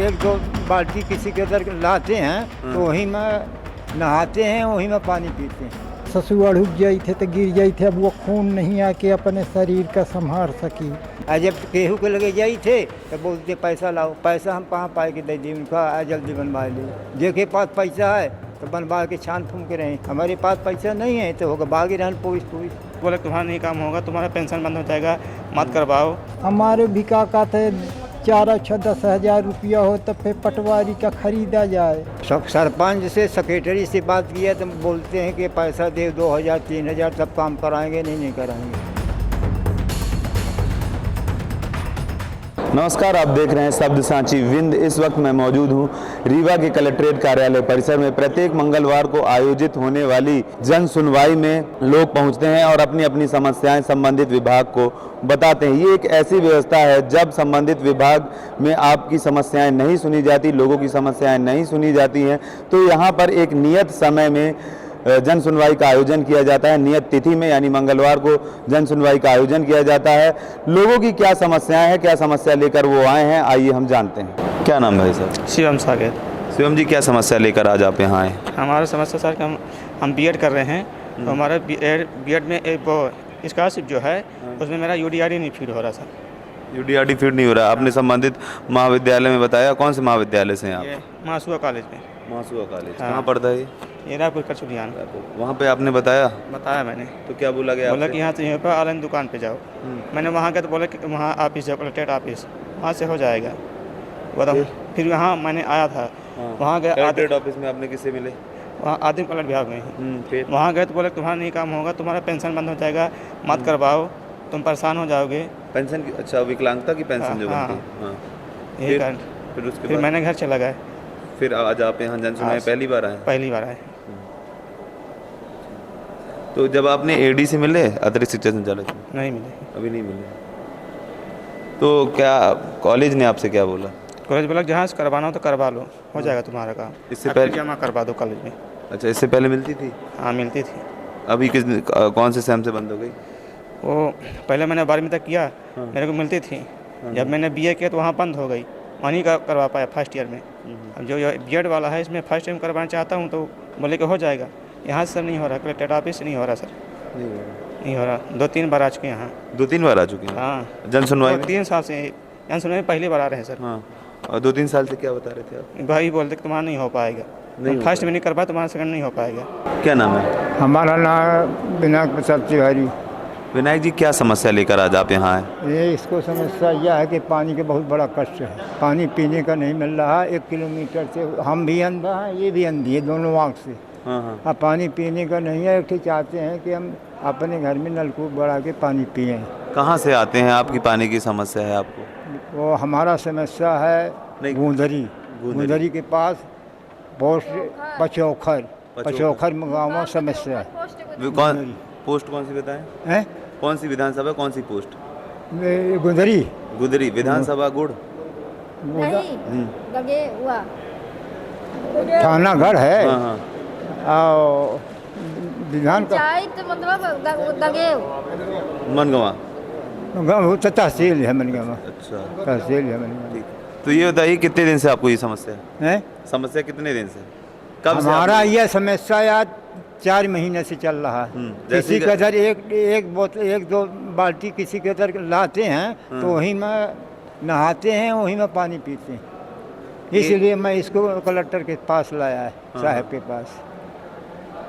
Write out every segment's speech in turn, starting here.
एक दो बाल्टी किसी के उधर लाते हैं तो वहीं में नहाते हैं, वहीं में पानी पीते हैं। ससुर उठ जाई थे तो गिर जाई थे, अब वो खून नहीं आके अपने शरीर का संभाल सकी। जब केहू के लगे जाई थे तो बोलते पैसा लाओ, पैसा हम कहाँ पाए के दे दी उनका, जल्दी बनवा ली। जेके पास पैसा है तो बनवा के छान फूम के रहें, हमारे पास पैसा नहीं है तो होगा बागी रहन पुलिस बोले तुम्हारा नहीं काम होगा, तुम्हारा पेंशन बंद हो जाएगा, मत करवाओ। हमारे भी काका थे 4-10 रुपया हो तो फिर पटवारी का खरीदा जाए। सरपंच से सेक्रेटरी से बात किया तो बोलते हैं कि पैसा दे 2000-3000 सब काम कराएंगे, नहीं कराएंगे। नमस्कार, आप देख रहे हैं शब्द सांची विंद। इस वक्त मैं मौजूद हूं रीवा के कलेक्ट्रेट कार्यालय परिसर में। प्रत्येक मंगलवार को आयोजित होने वाली जन सुनवाई में लोग पहुंचते हैं और अपनी अपनी समस्याएं संबंधित विभाग को बताते हैं। ये एक ऐसी व्यवस्था है जब संबंधित विभाग में आपकी समस्याएं नहीं सुनी जाती, लोगों की समस्याएं नहीं सुनी जाती हैं, तो यहाँ पर एक नियत समय में जन सुनवाई का आयोजन किया जाता है। नियत तिथि में यानी मंगलवार को जन सुनवाई का आयोजन किया जाता है। लोगों की क्या समस्याएं हैं, क्या समस्या लेकर वो आए हैं, आइए हम जानते हैं। क्या नाम है सर? शिवम सागर। शिवम जी, क्या समस्या लेकर आज आप यहाँ आए? हमारा समस्या सर कि हम बीएड कर रहे हैं, तो हमारा बीएड में एक वो स्कॉलरशिप जो है उसमें मेरा यूडीआरडी नहीं फीड हो रहा सर। यूडीआरडी फीड नहीं हो रहा? आपने संबंधित महाविद्यालय में बताया? कौन से महाविद्यालय से हैं आप? मासुआ कॉलेज में। मासुआ कॉलेज हाँ। कहाँ पड़ता है ये रायपुर कचुरियान। वहाँ पे आपने बताया मैंने। तो क्या बोला गया? बोला कि यहाँ से यहाँ पर ऑनलाइन दुकान पे जाओ। मैंने वहाँ गया तो बोला कि वहाँ ऑफिस है, कलेक्ट्रेट ऑफिस, वहाँ से हो जाएगा। बताओ फिर यहाँ मैंने आया था, वहाँ गया कलेक्ट्रेट ऑफिस में आपने किससे मिले? वहाँ आदिम कलर विभाग में। फिर वहाँ गए तो बोले तुम्हारा नहीं काम होगा, तुम्हारा पेंशन बंद हो जाएगा, मत करवाओ, तुम परेशान हो जाओगे। पेंशन की? अच्छा, विकलांगता की पेंशन जो हाँ, बनती है। हाँ। यही कारण। फिर उसके फिर बाद मैंने घर चला गया। फिर आज आप यहाँ जन सुनवाई पहली बार आए? पहली बार आए। तो जब आपने एडी से मिले, अतिरिक्त शिक्षा संचालक से? नहीं मिले। अभी नहीं मिले। तो क्या कॉलेज ने आपसे क्या बोला? कॉलेज बोला जहाँ से करवाना हो तो करवा लो, हो जाएगा तुम्हारा काम। इससे पहले जमा करवा दो कॉलेज में। अच्छा, इससे पहले मिलती थी? हाँ मिलती थी। अभी कौन से सेम से बंद हो गई? वो पहले मैंने 12वीं तक किया, मेरे को मिलती थी। जब मैंने बीए किया तो वहाँ बंद हो गई, वहीं का करवा पाया फर्स्ट ईयर में। अब जो बीएड वाला है इसमें फर्स्ट टाइम करवाना चाहता हूँ तो बोले कि हो जाएगा। यहाँ से सर नहीं हो रहा, कलेक्ट्रेट ऑफिस से नहीं हो रहा सर, नहीं हो रहा। 2-3 बार आ चुके हैं यहाँ। 2-3 बार आ चुके हैं? हाँ, जन सुनवाई में? 3 साल से जन सुनवाई में पहली बार आ रहे हैं सर। हाँ, और 2-3 साल से क्या बता रहे थे आप? भाई बोलते कि तुम्हारा नहीं हो पाएगा, फर्स्ट में नहीं कर पाए, तुम्हारा सेकंड नहीं हो पाएगा। क्या नाम है? हमारा नाम विनायक प्रसाद तिवारी। विनायक जी, क्या समस्या लेकर आज आप यहाँ आए? ये इसको समस्या यह है कि पानी के बहुत बड़ा कष्ट है, पानी पीने का नहीं मिल रहा। 1 किलोमीटर से हम भी अंधा हैं, ये भी अंधी है, दोनों आँख से। हाँ। अब पानी पीने का नहीं है। एक चाहते हैं कि हम अपने घर में नलकूप बढ़ा के पानी पिएँ। कहाँ से आते हैं? आपकी पानी की समस्या है आपको? वो हमारा समस्या है गुंदरी के पास पोस्ट पचौखर गाँव में समस्या है। पोस्ट कौन सी बताएं? हैं? कौन सी विधानसभा, कौन सी पोस्ट? गुदरी विधानसभा गुड़ थाना गढ़ है। हाँ। और विधान का मनगवा तहसील है मनगावा। अच्छा, तहसील है मनगावा। ठीक। तो ये बताइए, कितने दिन से आपको ये समस्या है? हैं? समस्या कितने दिन से? कब से हमारा आपको? यह समस्या यार 4 महीने से चल रहा है। किसी के इधर एक बोतल 1-2 बाल्टी किसी के इधर लाते हैं तो वहीं में नहाते हैं, वहीं में पानी पीते हैं। इसलिए मैं इसको कलेक्टर के पास लाया है, साहब के पास।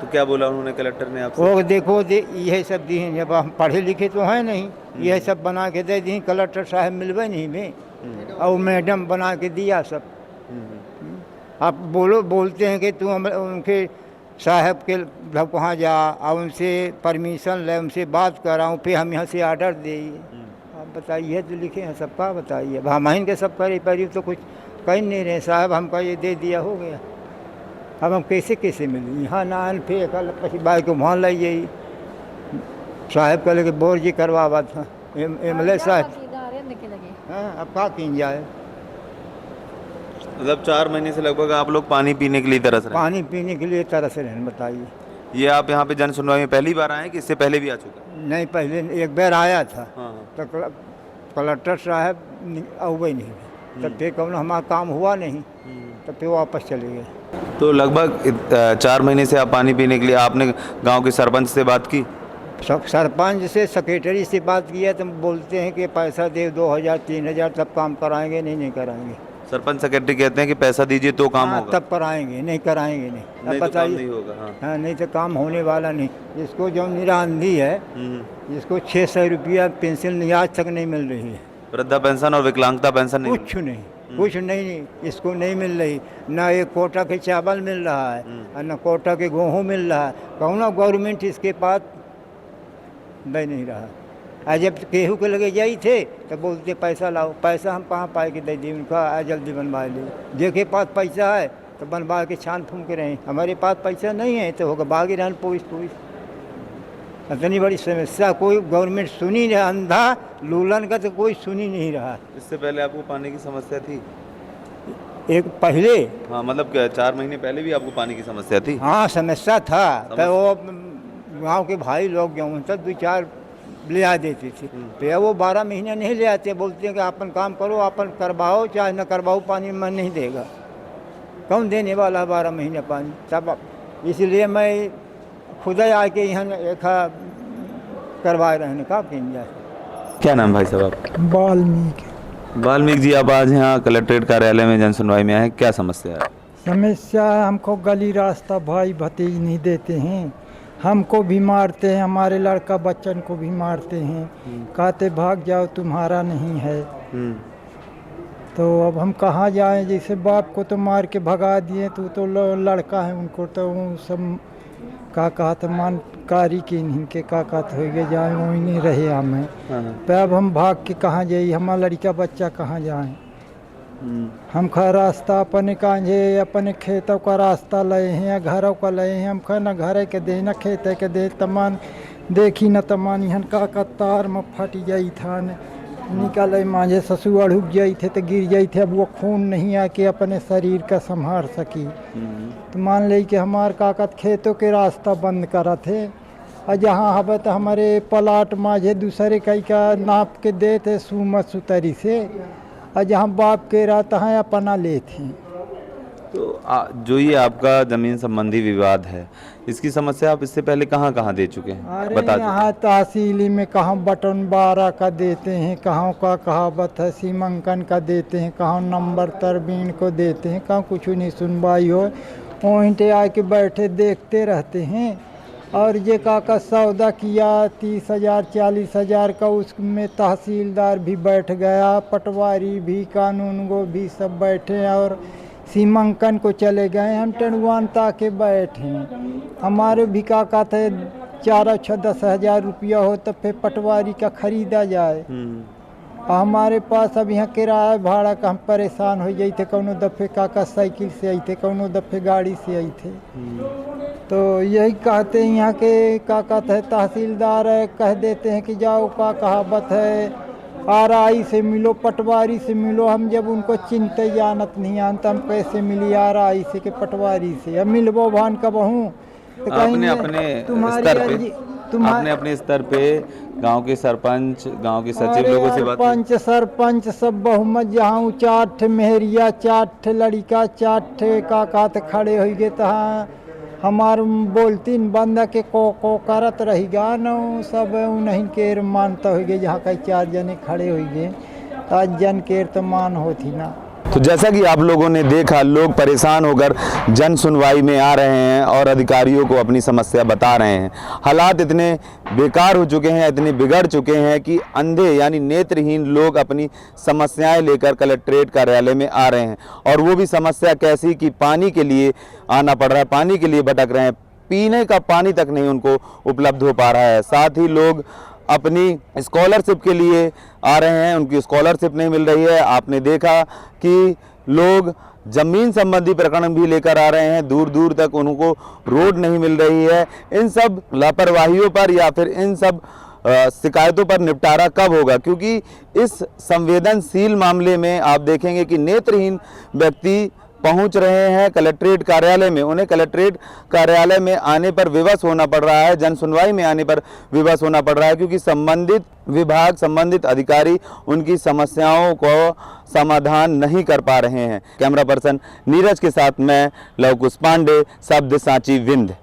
तो क्या बोला उन्होंने, कलेक्टर ने आपसे? वो देखो यह सब दी हैं, जब हम पढ़े लिखे तो हैं नहीं, यह सब बना के दे दी। कलेक्टर साहब मिलवे नहीं में, और मैडम बना के दिया सब। आप बोलते हैं कि तू उनके साहब के वहाँ जा और उनसे परमिशन ले, उनसे बात कराऊँ, फिर हम यहाँ से ऑर्डर दे। आप बताइए, तो लिखे हैं सबका, बताइए। अब हम के सब करे परी तो कुछ कह नहीं रहे। साहब हमका ये दे दिया, हो गया। अब हम कैसे मिले? यहाँ ना फिर कल पी बाइक को वहाँ लाई जाइए। साहब कल के बोर जी करवा था MLA साहब। हाँ, अब क्या किन जाए? मतलब 4 महीने से लगभग आप लोग पानी पीने के लिए तरस रहे हैं? पानी पीने के लिए तरस रहे हैं, बताइए। ये आप यहाँ पे जन सुनवाई में पहली बार आए हैं कि इससे पहले भी आ चुका? नहीं, पहले एक बार आया था। हाँ। तो कलेक्टर साहब अवे नहीं। तब फिर कौन हमारा काम हुआ नहीं, तब फिर वापस चले गए। तो लगभग 4 महीने से आप पानी पीने के लिए आपने गांव के सरपंच से बात की? सब सरपंच से सेक्रेटरी से बात किया तो बोलते हैं कि पैसा दे 2000 3000 तब काम कराएंगे, नहीं कराएंगे। सरपंच सेक्रेटरी कहते हैं कि पैसा दीजिए तो काम हाँ, होगा, तब कराएंगे, नहीं कराएंगे नहीं। नहीं अब तो काम बताइए। नहीं होगा। हाँ। हाँ, नहीं तो काम होने वाला नहीं। जिसको जो निरांधी है, जिसको 600 रुपया पेंशन आज तक नहीं मिल रही है, वृद्धा पेंशन और विकलांगता पेंशन नहीं कुछ नहीं, कुछ नहीं, इसको नहीं मिल रही। ना एक कोटा के चावल मिल रहा है और न कोटा के गेहूँ मिल रहा है। कौन गवर्नमेंट इसके पास दे नहीं रहा। आज जब केहू के लगे जाई थे तो बोलते पैसा लाओ, पैसा हम कहाँ पाए के दे दी उनका, आज जल्दी बनवा ले। जेके पास पैसा है तो बनवा के छान फूंक रहे हैं, हमारे पास पैसा नहीं है तो होगा बागी रहन पुलिस। इतनी बड़ी समस्या कोई गवर्नमेंट सुनी नहीं, अंधा लूलन का तो कोई सुनी नहीं रहा। इससे पहले आपको पानी की समस्या थी? एक पहले, हाँ, मतलब 4 महीने पहले भी आपको पानी की समस्या थी? हाँ समस्या था। तो वो गांव के भाई लोग गेहूँ तक 2-4 ले आ देते थे, फिर वो 12 महीने नहीं ले आते। बोलते हैं कि अपन काम करो, अपन करवाओ, चाहे न करवाओ, पानी मन नहीं देगा। कौन देने वाला 12 महीने पानी? तब इसलिए मैं खुद आके यहाँ एक करवा रहे हैं। का जाए। क्या नाम भाई साहब आप? वाल्मीकि। वाल्मीकि जी, आप आज यहाँ कलेक्ट्रेट कार्यालय में जन सुनवाई में आए, क्या समस्या है? समस्या हमको गली रास्ता भाई भतीज नहीं देते हैं, हमको भी मारते हैं, हमारे लड़का बच्चन को भी मारते हैं, कहते भाग जाओ तुम्हारा नहीं है। तो अब हम कहाँ जाएं? जैसे बाप को तो मार के भगा दिए, तो लड़का है उनको तो सब का कहते मानकारी के इनके का कहते हो गए जाए वही नहीं रहे हमें। तो अब हम भाग के कहाँ जाए? हमारा लड़का बच्चा कहाँ जाए? हम खा रास्ता अपने कांझे अपने खेतों का रास्ता लए हैं या घरों का लए हैं। हम खा न घर के दे न खेत के दे, तमान देखी न तमान यहाँ का तार में फट जाई था, निकल मांझे ससुर उग जाई थे तो गिर जाई थे। अब वो खून नहीं आके अपने शरीर का संभाल सकी। तो मान ली कि हमार काकत खेतों के रास्ता बंद करा थे, और जहाँ हवे तो हमारे प्लाट मांझे दूसरे कई का नाप के देते सुमत सुतरी से, और जहाँ बाप के रहता है अपना लेते। तो जो ये आपका जमीन संबंधी विवाद है, इसकी समस्या आप इससे पहले कहाँ कहाँ दे चुके हैं? अरे बता यहाँ तहसीली में कहाँ बटन 12 का देते हैं, कहाँ का कहावत है सीमांकन का देते हैं, कहाँ नंबर तरबीन को देते हैं, कहाँ कुछ नहीं सुनवाई हो, वहीं आके बैठे देखते रहते हैं। और ये का सौदा किया 30,000 40,000 का, उसमें तहसीलदार भी बैठ गया, पटवारी भी, कानून गो भी सब बैठे और सीमांकन को चले गए। हम टणुआन ताके बैठे, हमारे भी का थे 4-10,000 रुपया हो तब फिर पटवारी का खरीदा जाए। हमारे पास अब यहाँ किराया भाड़ा का हम परेशान हो जाते, कौनो दफ़े काका साइकिल से आई थे, कौनो दफ़े गाड़ी से आई थे। तो यही कहते हैं यहाँ के काका थे तहसीलदार कह देते हैं कि जाओ का कहावत है RI से मिलो, पटवारी से मिलो। हम जब उनको चिंते जानत नहीं आनता, हम कैसे मिली RI से के पटवारी से? अब मिलबो भान कब हूँ तो आपने अपने स्तर पे गांव के सरपंच, गांव के सचिव लोगों से बात? पंच सरपंच सब बहुमत, जहाँ 4 मेहरिया 4 लड़का 4 का कात खड़े हो गए, तहाँ हमार बोलतीन बंदा के को करत रही गा न, सब नहीं केर मानता हो गए। जहाँ कई 4 जने खड़े हो गए, 10 जन केर तो मान होती ना। तो जैसा कि आप लोगों ने देखा, लोग परेशान होकर जन सुनवाई में आ रहे हैं और अधिकारियों को अपनी समस्या बता रहे हैं। हालात इतने बेकार हो चुके हैं, इतने बिगड़ चुके हैं कि अंधे यानी नेत्रहीन लोग अपनी समस्याएं लेकर कलेक्ट्रेट कार्यालय में आ रहे हैं। और वो भी समस्या कैसी कि पानी के लिए आना पड़ रहा है, पानी के लिए भटक रहे हैं, पीने का पानी तक नहीं उनको उपलब्ध हो पा रहा है। साथ ही लोग अपनी स्कॉलरशिप के लिए आ रहे हैं, उनकी स्कॉलरशिप नहीं मिल रही है। आपने देखा कि लोग ज़मीन संबंधी प्रकरण भी लेकर आ रहे हैं, दूर दूर तक उनको रोड नहीं मिल रही है। इन सब लापरवाहियों पर या फिर इन सब शिकायतों पर निपटारा कब होगा? क्योंकि इस संवेदनशील मामले में आप देखेंगे कि नेत्रहीन व्यक्ति पहुंच रहे हैं कलेक्ट्रेट कार्यालय में, उन्हें कलेक्ट्रेट कार्यालय में आने पर विवश होना पड़ रहा है, जन सुनवाई में आने पर विवश होना पड़ रहा है, क्योंकि संबंधित विभाग, संबंधित अधिकारी उनकी समस्याओं को समाधान नहीं कर पा रहे हैं। कैमरा पर्सन नीरज के साथ मैं लवकुश पांडे, शब्द सांची विंध्य।